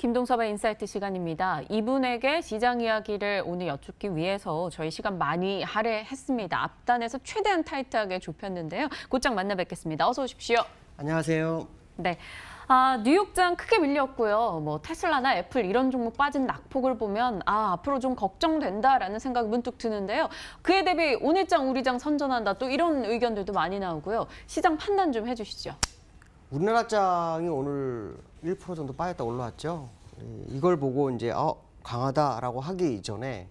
김동섭의 인사이트 시간입니다. 이분에게 시장 이야기를 오늘 여쭙기 위해서 저희 시간 많이 할애했습니다. 앞단에서 최대한 타이트하게 좁혔는데요. 곧장 만나 뵙겠습니다. 어서 오십시오. 안녕하세요. 네. 뉴욕장 크게 밀렸고요. 테슬라나 애플 이런 종목 빠진 낙폭을 보면 앞으로 좀 걱정된다라는 생각이 문득 드는데요. 그에 대비 오늘장 우리장 선전한다 또 이런 의견들도 많이 나오고요. 시장 판단 좀 해주시죠. 우리나라 장이 오늘 1% 정도 빠졌다 올라왔죠. 이걸 보고 이제 강하다라고 하기 이전에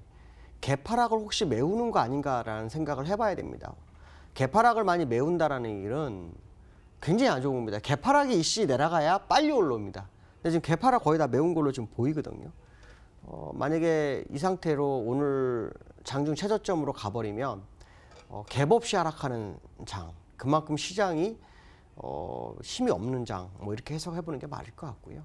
개파락을 혹시 메우는 거 아닌가라는 생각을 해봐야 됩니다. 개파락을 많이 메운다라는 일은 굉장히 안 좋은 겁니다. 개파락이 이씨 내려가야 빨리 올라옵니다. 근데 지금 개파락 거의 다 메운 걸로 지금 보이거든요. 만약에 이 상태로 오늘 장중 최저점으로 가버리면 갭 없이 하락하는 장, 그만큼 시장이 힘이 없는 장, 이렇게 해석해보는 게 맞을 것 같고요.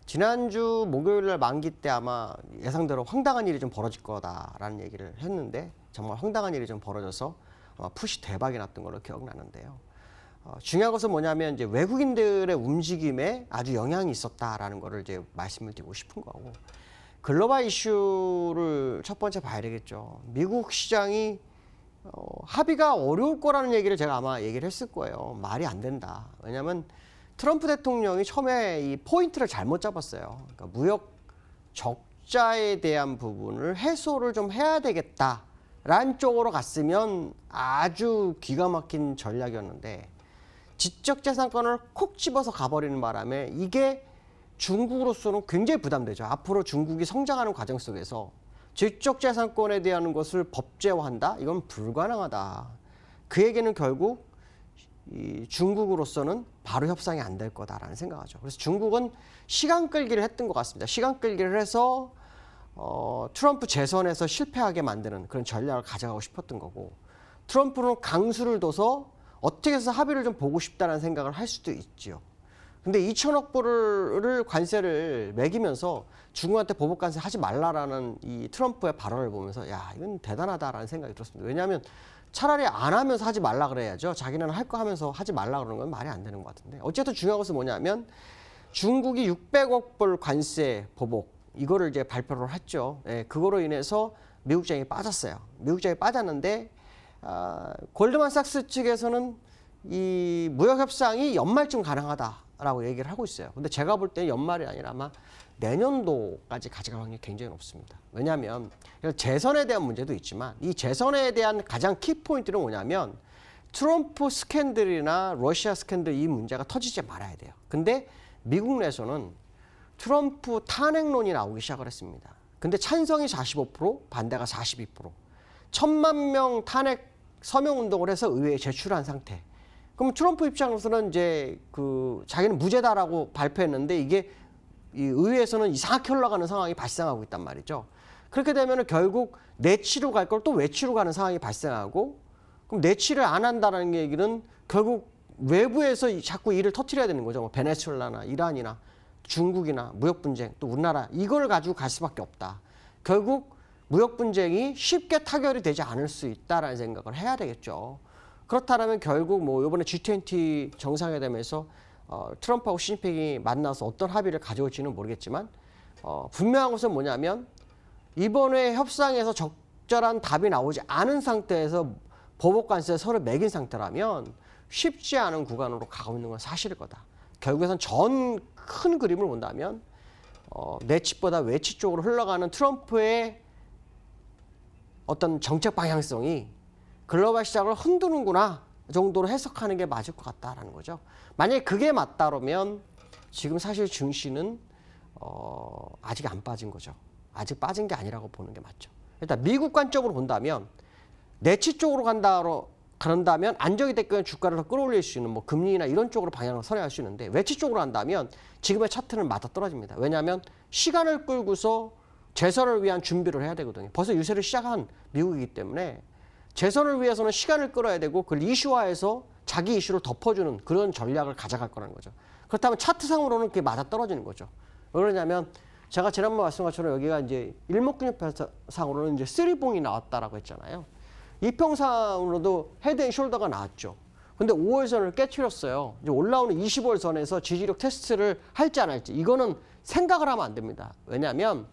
지난주 목요일 날 만기 때 아마 예상대로 황당한 일이 좀 벌어질 거다라는 얘기를 했는데 정말 황당한 일이 좀 벌어져서 아마 푸시 대박이 났던 걸로 기억나는데요. 중요한 것은 뭐냐면 이제 외국인들의 움직임에 아주 영향이 있었다라는 거를 이제 말씀을 드리고 싶은 거고, 글로벌 이슈를 첫 번째 봐야 되겠죠. 미국 시장이 합의가 어려울 거라는 얘기를 제가 아마 얘기를 했을 거예요. 말이 안 된다. 왜냐하면 트럼프 대통령이 처음에 이 포인트를 잘못 잡았어요. 그러니까 무역 적자에 대한 부분을 해소를 좀 해야 되겠다라는 쪽으로 갔으면 아주 기가 막힌 전략이었는데 지적재산권을 콕 집어서 가버리는 바람에 이게 중국으로서는 굉장히 부담되죠. 앞으로 중국이 성장하는 과정 속에서 지적재산권에 대한 것을 법제화한다? 이건 불가능하다. 그 얘기는 결국 이 중국으로서는 바로 협상이 안 될 거다라는 생각하죠. 그래서 중국은 시간 끌기를 했던 것 같습니다. 시간 끌기를 해서 트럼프 재선에서 실패하게 만드는 그런 전략을 가져가고 싶었던 거고, 트럼프는 강수를 둬서 어떻게 해서 합의를 좀 보고 싶다는 생각을 할 수도 있지요. 근데 2천억 불을 관세를 매기면서 중국한테 보복 관세 하지 말라라는 이 트럼프의 발언을 보면서 야, 이건 대단하다라는 생각이 들었습니다. 왜냐하면 차라리 안 하면서 하지 말라 그래야죠. 자기는 할 거 하면서 하지 말라 그러는 건 말이 안 되는 것 같은데, 어쨌든 중요한 것은 뭐냐면 중국이 600억 불 관세 보복 이거를 이제 발표를 했죠. 그거로 인해서 미국장이 빠졌어요. 미국장이 빠졌는데 골드만삭스 측에서는 이 무역 협상이 연말쯤 가능하다라고 얘기를 하고 있어요. 근데 제가 볼 때 연말이 아니라 아마 내년도까지 가져갈 확률이 굉장히 높습니다. 왜냐하면 재선에 대한 문제도 있지만 이 재선에 대한 가장 키포인트는 뭐냐면 트럼프 스캔들이나 러시아 스캔들 이 문제가 터지지 말아야 돼요. 근데 미국 내에서는 트럼프 탄핵론이 나오기 시작을 했습니다. 근데 찬성이 45%, 반대가 42%. 1,000만 명 탄핵 서명 운동을 해서 의회에 제출한 상태. 그럼 트럼프 입장에서는 이제 자기는 무죄다라고 발표했는데 이게 이 의회에서는 이상하게 흘러가는 상황이 발생하고 있단 말이죠. 그렇게 되면 결국 내치로 갈 걸 또 외치로 가는 상황이 발생하고, 그럼 내치를 안 한다는 얘기는 결국 외부에서 자꾸 일을 터뜨려야 되는 거죠. 베네수엘라나 이란이나 중국이나 무역 분쟁, 또 우리나라 이걸 가지고 갈 수밖에 없다. 결국 무역 분쟁이 쉽게 타결이 되지 않을 수 있다라는 생각을 해야 되겠죠. 그렇다면 결국 이번에 G20 정상회담에서 트럼프하고 시진핑이 만나서 어떤 합의를 가져올지는 모르겠지만 분명한 것은 뭐냐면 이번에 협상에서 적절한 답이 나오지 않은 상태에서 보복관세에 서로 매긴 상태라면 쉽지 않은 구간으로 가고 있는 건 사실일 거다. 결국에선 전 큰 그림을 본다면 내치보다 외치 쪽으로 흘러가는 트럼프의 어떤 정책 방향성이 글로벌 시장을 흔드는구나 정도로 해석하는 게 맞을 것 같다라는 거죠. 만약에 그게 맞다면 지금 사실 증시는 아직 안 빠진 거죠. 아직 빠진 게 아니라고 보는 게 맞죠. 일단 미국 관점으로 본다면 내치 쪽으로 그런다면 안정이 됐거나 주가를 더 끌어올릴 수 있는 금리나 이런 쪽으로 방향을 선회할 수 있는데, 외치 쪽으로 한다면 지금의 차트는 맞아 떨어집니다. 왜냐하면 시간을 끌고서 재선을 위한 준비를 해야 되거든요. 벌써 유세를 시작한 미국이기 때문에 재선을 위해서는 시간을 끌어야 되고 그걸 이슈화해서 자기 이슈를 덮어주는 그런 전략을 가져갈 거라는 거죠. 그렇다면 차트상으로는 그게 맞아 떨어지는 거죠. 왜 그러냐면 제가 지난번 말씀한 것처럼 여기가 이제 일목균형상으로는 이제 쓰리봉이 나왔다라고 했잖아요. 이평상으로도 헤드앤숄더가 나왔죠. 근데 5월선을 깨트렸어요. 이제 올라오는 25월선에서 지지력 테스트를 할지 안 할지, 이거는 생각을 하면 안 됩니다. 왜냐하면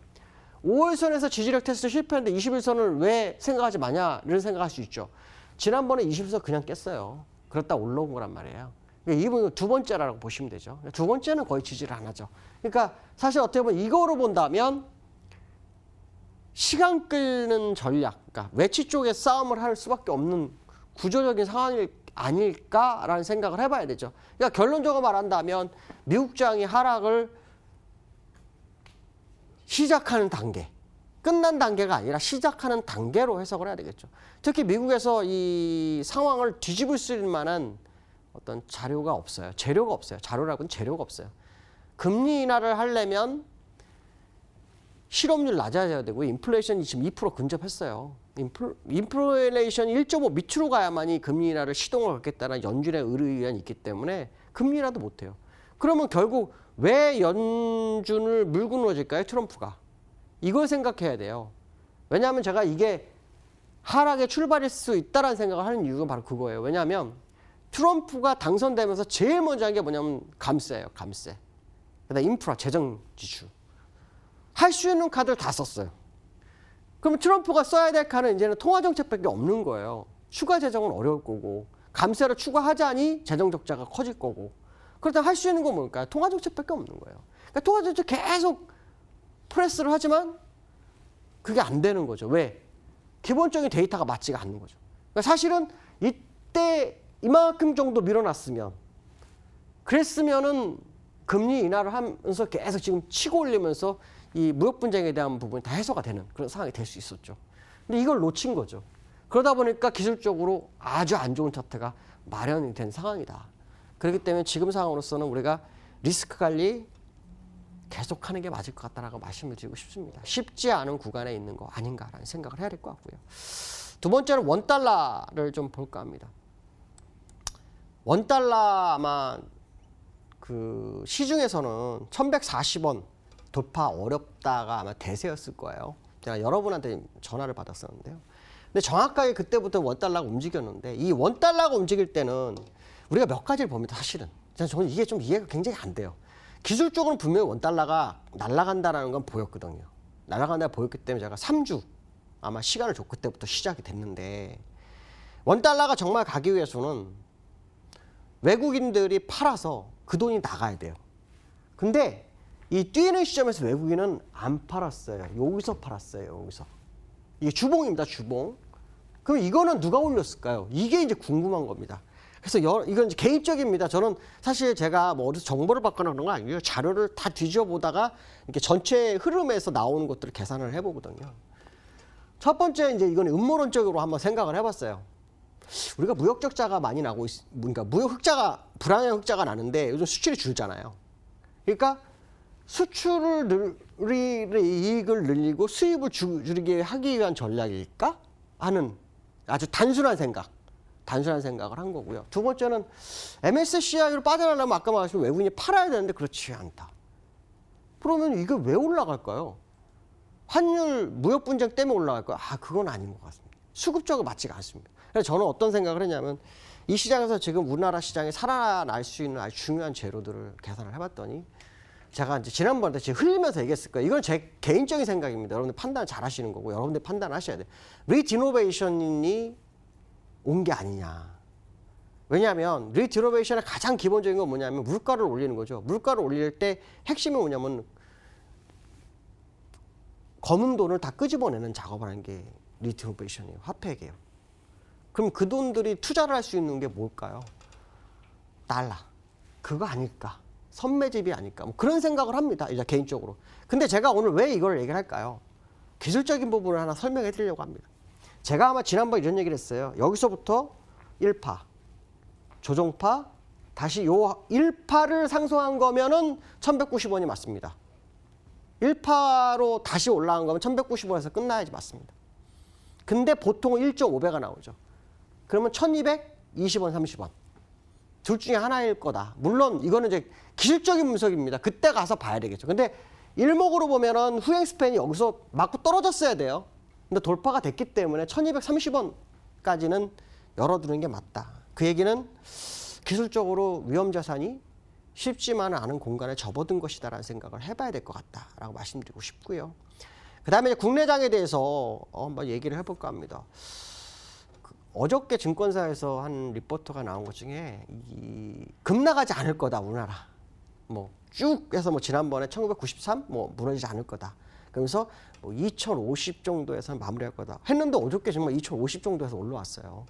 5일선에서 지지력 테스트 실패했는데 21선을 왜 생각하지 마냐를 생각할 수 있죠. 지난번에 21선 그냥 깼어요. 그렇다 올라온 거란 말이에요. 그러니까 이분은 두 번째라고 보시면 되죠. 두 번째는 거의 지지를 안 하죠. 그러니까 사실 어떻게 보면 이거로 본다면 시간 끌는 전략, 그러니까 외치 쪽에 싸움을 할 수밖에 없는 구조적인 상황이 아닐까라는 생각을 해봐야 되죠. 그러니까 결론적으로 말한다면 미국장이 하락을 시작하는 단계, 끝난 단계가 아니라 시작하는 단계로 해석을 해야 되겠죠. 특히 미국에서 이 상황을 뒤집을 수 있는 만한 어떤 자료가 없어요. 재료가 없어요. 자료라고는 재료가 없어요. 금리 인하를 하려면 실업률 낮아져야 되고 인플레이션이 지금 2% 근접했어요. 인플레이션이 1.5 밑으로 가야만이 금리 인하를 시동을 걸겠다는 연준의 의견이 있기 때문에 금리 인하도 못해요. 그러면 결국 왜 연준을 물고 늘어질까요? 트럼프가. 이걸 생각해야 돼요. 왜냐하면 제가 이게 하락의 출발일 수 있다는 생각을 하는 이유가 바로 그거예요. 왜냐하면 트럼프가 당선되면서 제일 먼저 한 게 뭐냐면 감세예요. 감세. 그다음에 인프라, 재정 지출. 할 수 있는 카드를 다 썼어요. 그럼 트럼프가 써야 될 카드는 이제는 통화정책밖에 없는 거예요. 추가 재정은 어려울 거고 감세를 추가하자니 재정 적자가 커질 거고 그렇다면 할 수 있는 건 뭘까요? 통화정책밖에 없는 거예요. 그러니까 통화정책 계속 프레스를 하지만 그게 안 되는 거죠. 왜? 기본적인 데이터가 맞지가 않는 거죠. 그러니까 사실은 이때 이만큼 정도 밀어놨으면 그랬으면은 금리 인하를 하면서 계속 지금 치고 올리면서 이 무역 분쟁에 대한 부분이 다 해소가 되는 그런 상황이 될 수 있었죠. 근데 이걸 놓친 거죠. 그러다 보니까 기술적으로 아주 안 좋은 차트가 마련이 된 상황이다. 그렇기 때문에 지금 상황으로서는 우리가 리스크 관리 계속하는 게 맞을 것 같다라고 말씀을 드리고 싶습니다. 쉽지 않은 구간에 있는 거 아닌가라는 생각을 해야 될 것 같고요. 두 번째는 원달러를 좀 볼까 합니다. 원달러 아마 그 시중에서는 1140원 돌파 어렵다가 아마 대세였을 거예요. 제가 여러분한테 전화를 받았었는데요. 근데 정확하게 그때부터 원달러가 움직였는데 이 원달러가 움직일 때는 우리가 몇 가지를 봅니다. 사실은. 저는 이게 좀 이해가 굉장히 안 돼요. 기술적으로는 분명히 원달러가 날아간다는 건 보였거든요. 날아간다 보였기 때문에 제가 3주 아마 시간을 줬고 그때부터 시작이 됐는데 원달러가 정말 가기 위해서는 외국인들이 팔아서 그 돈이 나가야 돼요. 근데 이 뛰는 시점에서 외국인은 안 팔았어요. 여기서 팔았어요. 여기서. 이게 주봉입니다. 주봉. 그럼 이거는 누가 올렸을까요? 이게 이제 궁금한 겁니다. 그래서 이건 이제 개인적입니다. 저는 사실 제가 뭐 어디서 정보를 받거나 그런 건 아니고요. 자료를 다 뒤져 보다가 이렇게 전체 흐름에서 나오는 것들을 계산을 해보거든요. 첫 번째 이제 이건 음모론적으로 한번 생각을 해봤어요. 우리가 무역 적자가 많이 나고 그러니까 무역 흑자가 불안한 흑자가 나는데 요즘 수출이 줄잖아요. 그러니까 수출을 이익을 늘리고 수입을 줄이게 하기 위한 전략일까 하는 아주 단순한 생각을 한 거고요. 두 번째는 MSCI로 빠져나가려면 아까 말씀하신 외국인이 팔아야 되는데 그렇지 않다. 그러면 이게 왜 올라갈까요? 환율 무역 분쟁 때문에 올라갈까요? 그건 아닌 것 같습니다. 수급적으로 맞지가 않습니다. 그래서 저는 어떤 생각을 했냐면 이 시장에서 지금 우리나라 시장에 살아날 수 있는 아주 중요한 재료들을 계산을 해봤더니 제가 이제 지난번에 지금 흘리면서 얘기했을 거예요. 이건 제 개인적인 생각입니다. 여러분들 판단 잘 하시는 거고 여러분들 판단하셔야 돼요. 리디노베이션이 온 게 아니냐. 왜냐하면 리디노베이션의 가장 기본적인 건 뭐냐면 물가를 올리는 거죠. 물가를 올릴 때 핵심이 뭐냐면 검은 돈을 다 끄집어내는 작업을 하는 게 리디노베이션이에요. 화폐계요. 그럼 그 돈들이 투자를 할 수 있는 게 뭘까요? 달러. 그거 아닐까? 선매집이 아닐까? 뭐 그런 생각을 합니다. 이제 개인적으로. 근데 제가 오늘 왜 이걸 얘기를 할까요? 기술적인 부분을 하나 설명해 드리려고 합니다. 제가 아마 지난번에 이런 얘기를 했어요. 여기서부터 1파, 조정파, 다시 요 1파를 상승한 거면은 1190원이 맞습니다. 1파로 다시 올라간 거면 1190원에서 끝나야지 맞습니다. 근데 보통은 1.5배가 나오죠. 그러면 1220원, 30원. 둘 중에 하나일 거다. 물론 이거는 이제 기술적인 분석입니다. 그때 가서 봐야 되겠죠. 근데 일목으로 보면은 후행 스팬이 여기서 맞고 떨어졌어야 돼요. 근데 돌파가 됐기 때문에 1230원까지는 열어두는 게 맞다. 그 얘기는 기술적으로 위험 자산이 쉽지만은 않은 공간에 접어든 것이다라는 생각을 해봐야 될 것 같다라고 말씀드리고 싶고요. 그다음에 이제 국내장에 대해서 한번 얘기를 해볼까 합니다. 어저께 증권사에서 한 리포터가 나온 것 중에 급락하지 않을 거다 우리나라. 뭐 쭉 해서 뭐 지난번에 1993 뭐 무너지지 않을 거다. 그러면서 뭐 2050 정도에서 마무리할 거다. 했는데 어저께 정말 2050 정도에서 올라왔어요.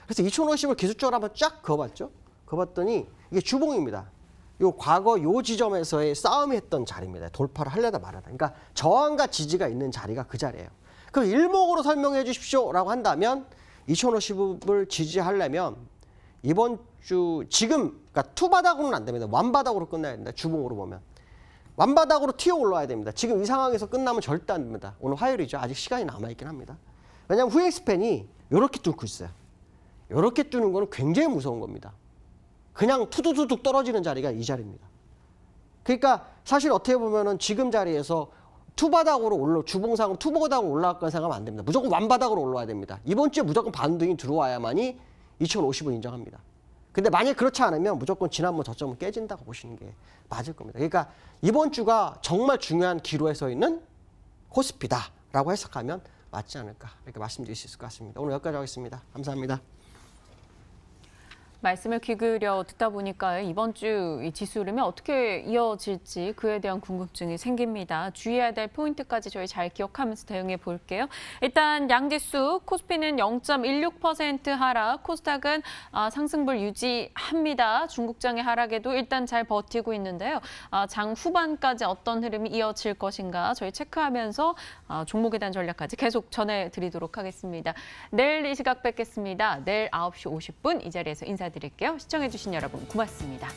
그래서 2050을 기술적으로 한번 쫙 그어봤죠. 그어봤더니 이게 주봉입니다. 요 과거 요 지점에서의 싸움이 했던 자리입니다. 돌파를 하려다 말하다. 그러니까 저항과 지지가 있는 자리가 그 자리예요. 그럼 일목으로 설명해 주십시오라고 한다면 2050을 지지하려면 이번 주 지금 그러니까 투바닥으로는 안 됩니다. 완바닥으로 끝나야 된다. 주봉으로 보면. 완바닥으로 튀어 올라와야 됩니다. 지금 이 상황에서 끝나면 절대 안 됩니다. 오늘 화요일이죠. 아직 시간이 남아있긴 합니다. 왜냐하면 후행 스팬이 이렇게 뚫고 있어요. 이렇게 뚫는 거는 굉장히 무서운 겁니다. 그냥 투두두둑 떨어지는 자리가 이 자리입니다. 그러니까 사실 어떻게 보면은 지금 자리에서 투바닥으로 주봉상으로 투바닥으로 올라갈 건 생각하면 안 됩니다. 무조건 완바닥으로 올라와야 됩니다. 이번 주에 무조건 반등이 들어와야만이 2050을 인정합니다. 근데 만약 그렇지 않으면 무조건 지난번 저점은 깨진다고 보시는 게 맞을 겁니다. 그러니까 이번 주가 정말 중요한 기로에 서 있는 코스피다라고 해석하면 맞지 않을까 이렇게 말씀드릴 수 있을 것 같습니다. 오늘 여기까지 하겠습니다. 감사합니다. 말씀을 귀 기울여 듣다 보니까 이번 주 이 지수 흐름이 어떻게 이어질지 그에 대한 궁금증이 생깁니다. 주의해야 될 포인트까지 저희 잘 기억하면서 대응해 볼게요. 일단 양지수 코스피는 0.16% 하락, 코스닥은 상승불 유지합니다. 중국장의 하락에도 일단 잘 버티고 있는데요. 장 후반까지 어떤 흐름이 이어질 것인가 저희 체크하면서 종목에 대한 전략까지 계속 전해드리도록 하겠습니다. 내일 이 시각 뵙겠습니다. 내일 9시 50분 이 자리에서 인사드릴게요. 시청해주신 여러분 고맙습니다.